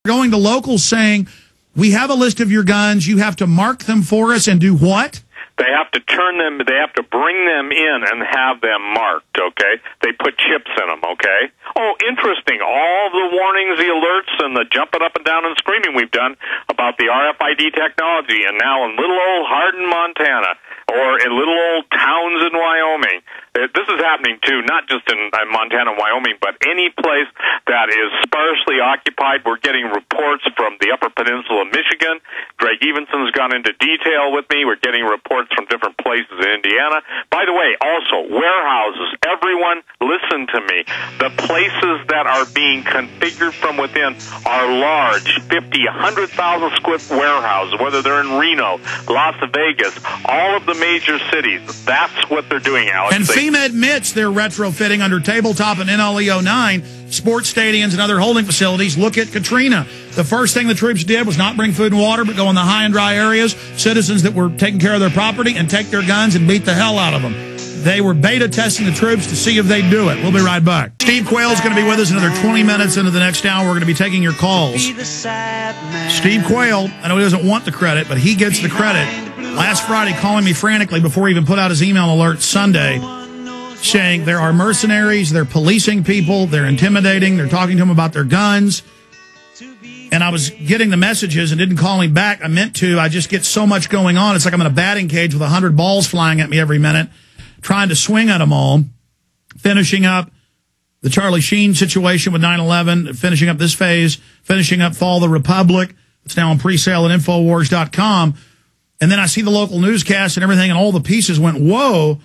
Going to locals saying, we have a list of your guns, you have to mark them for us and do what? They have to turn them, they have to bring them in and have them marked, okay? They put chips in them, okay? Oh, interesting. All the warnings, the alerts, and the jumping up and down and screaming we've done about the RFID technology, and now in little old Hardin, Montana, or in little old towns in Wyoming. This is happening, too, not just in Montana and Wyoming, but any place that is sparsely occupied. We're getting reports from the Upper Peninsula of Michigan. Greg Evenson's gone into detail with me. We're getting reports from different places in Indiana. By the way, also, warehouses. Everyone, listen to me. The places that are being configured from within are large, 50, 100,000 square foot warehouses, whether they're in Reno, Las Vegas, all of the major cities. That's what they're doing, Alex. And FEMA admits they're retrofitting under tabletop and NLE 09 sports stadiums and other holding facilities. Look at Katrina. The first thing the troops did was not bring food and water, but go in the high and dry areas, citizens that were taking care of their property, and take their guns and beat the hell out of them. They were beta testing the troops to see if they'd do it. We'll be right back. Steve Quayle is going to be with us another 20 minutes into the next hour. We're going to be taking your calls. Steve Quayle, I know he doesn't want the credit, but he gets the credit. Last Friday, calling me frantically before he even put out his email alert Sunday, saying there are mercenaries, they're policing people, they're intimidating, they're talking to them about their guns. And I was getting the messages and didn't call him back. I meant to. I just get so much going on. It's like I'm in a batting cage with 100 balls flying at me every minute, trying to swing at them all, finishing up the Charlie Sheen situation with 9/11, finishing up this phase, finishing up Fall of the Republic. It's now on pre-sale at Infowars.com. And then I see the local newscast and everything, and all the pieces went, whoa.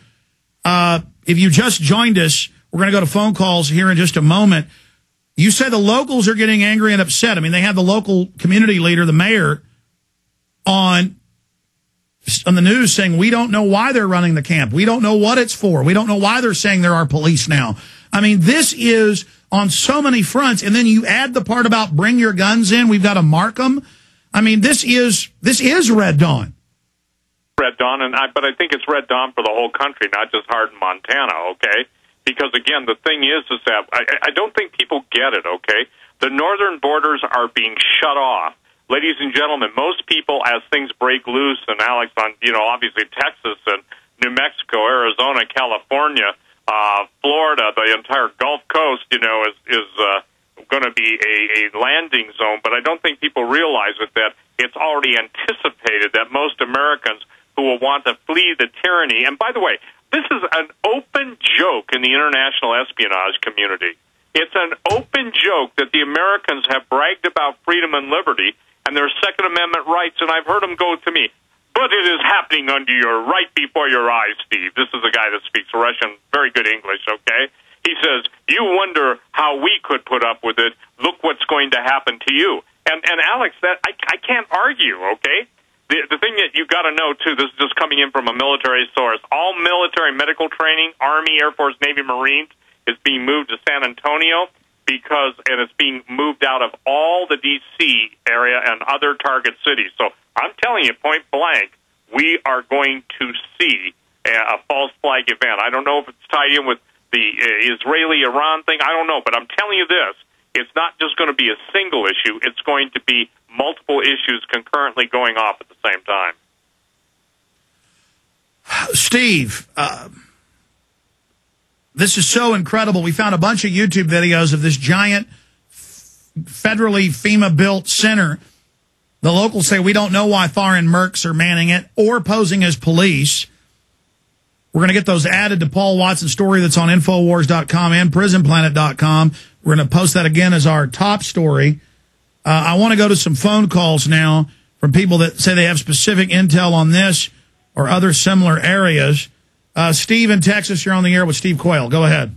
If you just joined us, we're going to go to phone calls here in just a moment. You said the locals are getting angry and upset. I mean, they have the local community leader, the mayor, on the news saying, we don't know why they're running the camp. We don't know what it's for. We don't know why they're saying there are police now. I mean, this is on so many fronts. And then you add the part about bring your guns in. We've got to mark them. I mean, this is Red Dawn. Red Dawn, but I think it's Red Dawn for the whole country, not just Hardin, Montana, okay? Because, again, the thing is that I don't think people get it, okay? The northern borders are being shut off. Ladies and gentlemen, most people, as things break loose, and Alex, on, obviously Texas and New Mexico, Arizona, California, Florida, the entire Gulf Coast, is going to be a landing zone. But I don't think people realize that it's already anticipated that most Americans who will want to flee the tyranny. And by the way, this is an open joke in the international espionage community. It's an open joke that the Americans have bragged about freedom and liberty and their Second Amendment rights, and I've heard them go to me, but it is happening under your right before your eyes, Steve. This is a guy that speaks Russian, very good English, okay? He says, you wonder how we could put up with it. Look what's going to happen to you. And Alex, that I can't argue, okay? The thing that you've got to know, too, this is just coming in from a military source. All military medical training, Army, Air Force, Navy, Marines, is being moved to San Antonio and it's being moved out of all the D.C. area and other target cities. So I'm telling you, point blank, we are going to see a false flag event. I don't know if it's tied in with the Israeli-Iran thing. I don't know, but I'm telling you this. It's not just going to be a single issue. It's going to be multiple issues concurrently going off at the same time. Steve, this is so incredible. We found a bunch of YouTube videos of this giant federally FEMA-built center. The locals say we don't know why foreign mercs are manning it or posing as police. We're going to get those added to Paul Watson's story that's on Infowars.com and PrisonPlanet.com. We're going to post that again as our top story. I want to go to some phone calls now from people that say they have specific intel on this or other similar areas. Steve in Texas, you're on the air with Steve Quayle. Go ahead.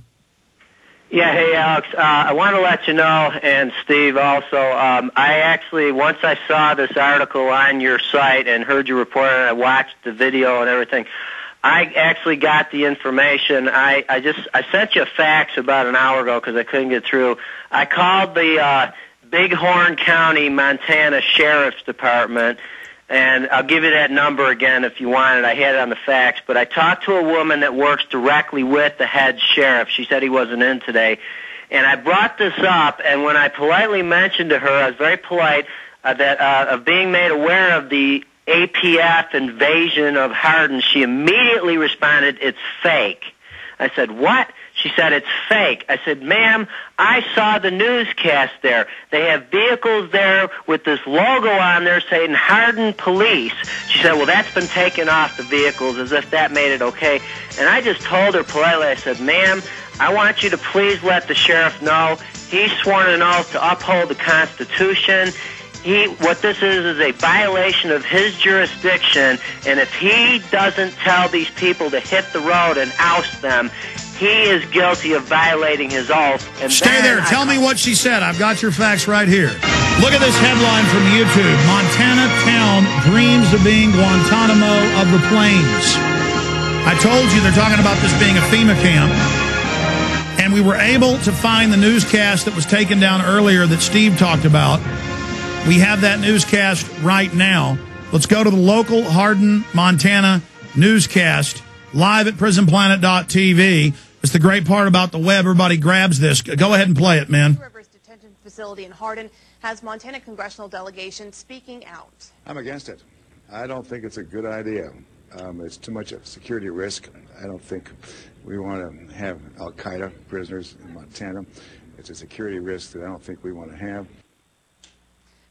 Yeah, hey, Alex. I want to let you know, and Steve also, I actually, once I saw this article on your site and heard you report and I watched the video and everything, I actually got the information. I sent you a fax about an hour ago because I couldn't get through. I called the Bighorn County, Montana Sheriff's Department, and I'll give you that number again if you want it. I had it on the fax, but I talked to a woman that works directly with the head sheriff. She said he wasn't in today, And I brought this up, and when I politely mentioned to her, I was very polite, of being made aware of the APF invasion of Hardin, she immediately responded, "It's fake." I said, "What?" She said, "It's fake." I said, "Ma'am, I saw the newscast there. They have vehicles there with this logo on there saying Hardin Police." She said, "Well, that's been taken off the vehicles," as if that made it okay. And I just told her politely, I said, "Ma'am, I want you to please let the sheriff know he's sworn an oath to uphold the Constitution. What this is a violation of his jurisdiction, and if he doesn't tell these people to hit the road and oust them, he is guilty of violating his oath." And stay there. Tell me what she said. I've got your facts right here. Look at this headline from YouTube. Montana town dreams of being Guantanamo of the Plains. I told you they're talking about this being a FEMA camp. And we were able to find the newscast that was taken down earlier that Steve talked about. We have that newscast right now. Let's go to the local Hardin, Montana newscast live at prisonplanet.tv. It's the great part about the web. Everybody grabs this. Go ahead and play it, man. Rivers Detention Facility in Hardin has Montana congressional delegation speaking out. I'm against it. I don't think it's a good idea. It's too much of a security risk. I don't think we want to have al-Qaeda prisoners in Montana. It's a security risk that I don't think we want to have.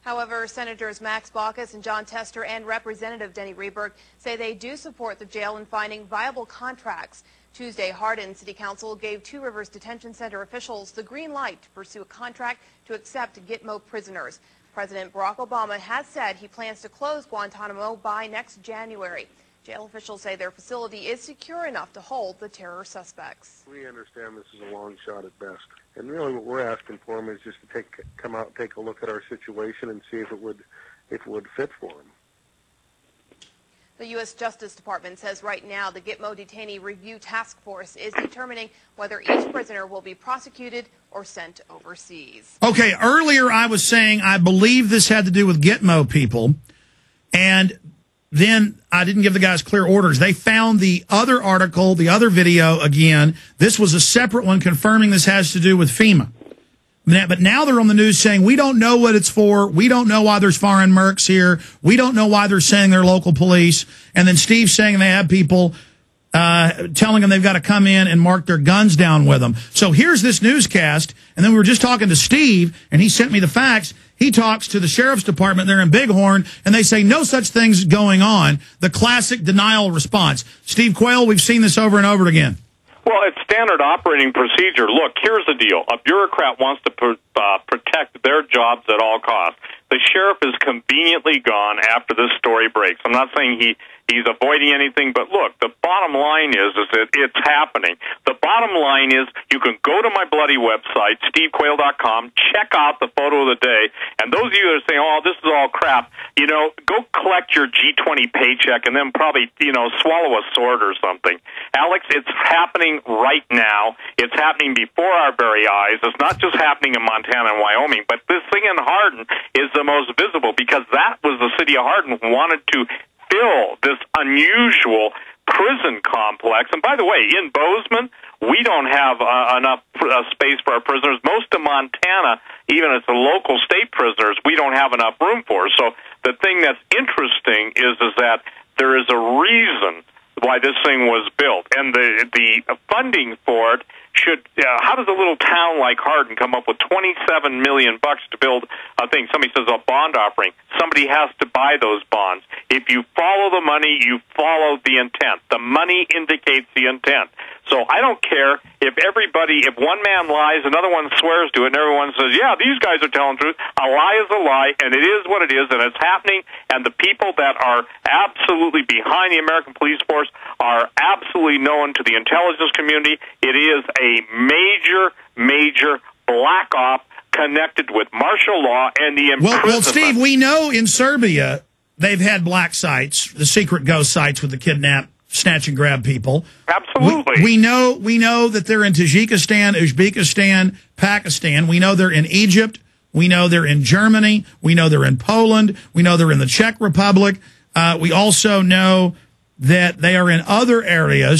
However, Senators Max Baucus and John Tester and Representative Denny Rehberg say they do support the jail in finding viable contracts. Tuesday, Hardin City Council gave Two Rivers Detention Center officials the green light to pursue a contract to accept Gitmo prisoners. President Barack Obama has said he plans to close Guantanamo by next January. Jail officials say their facility is secure enough to hold the terror suspects. We understand this is a long shot at best. And really what we're asking for them is just to come out and take a look at our situation and see if it would fit for them. The U.S. Justice Department says right now the Gitmo Detainee Review Task Force is determining whether each prisoner will be prosecuted or sent overseas. Okay, earlier I was saying I believe this had to do with Gitmo people, and then I didn't give the guys clear orders. They found the other article, the other video again. This was a separate one confirming this has to do with FEMA. But now they're on the news saying, we don't know what it's for. We don't know why there's foreign mercs here. We don't know why they're saying they're local police. And then Steve's saying they have people telling them they've got to come in and mark their guns down with them. So here's this newscast. And then we were just talking to Steve, and he sent me the facts. He talks to the sheriff's department there in Bighorn, and they say no such things going on. The classic denial response. Steve Quayle, we've seen this over and over again. Well, it's standard operating procedure. Look, here's the deal. A bureaucrat wants to protect their jobs at all costs. The sheriff is conveniently gone after this story breaks. I'm not saying he's avoiding anything, but look, the bottom line is that it's happening. The bottom line is you can go to my bloody website, stevequayle.com, check out the photo of the day, and those of you that are saying, oh, this is all crap, go collect your G20 paycheck and then probably, swallow a sword or something. Alex, it's happening right now. It's happening before our very eyes. It's not just happening in Montana and Wyoming, but this thing in Hardin is the most visible because that was the city of Hardin wanted to fill this unusual prison complex. And by the way, in Bozeman, we don't have enough space for our prisoners. Most of Montana, even as the local state prisoners, we don't have enough room for. So the thing that's interesting is that there is a reason why this thing was built, and the funding for it should. How does a little town like Hardin come up with $27 million to build a thing? Somebody says a bond offering. Somebody has to buy those bonds. If you follow the money, you follow the intent. The money indicates the intent. So I don't care if one man lies, another one swears to it, and everyone says, yeah, these guys are telling the truth. A lie is a lie, and it is what it is, and it's happening, and the people that are absolutely behind the American police force are absolutely known to the intelligence community. It is a major black op connected with martial law and the imprisonment. Well, Steve, we know in Serbia they've had black sites, the secret ghost sites with the kidnap, snatch and grab people. Absolutely. We know that they're in Tajikistan, Uzbekistan, Pakistan. We know they're in Egypt. We know they're in Germany. We know they're in Poland. We know they're in the Czech Republic. We also know that they are in other areas.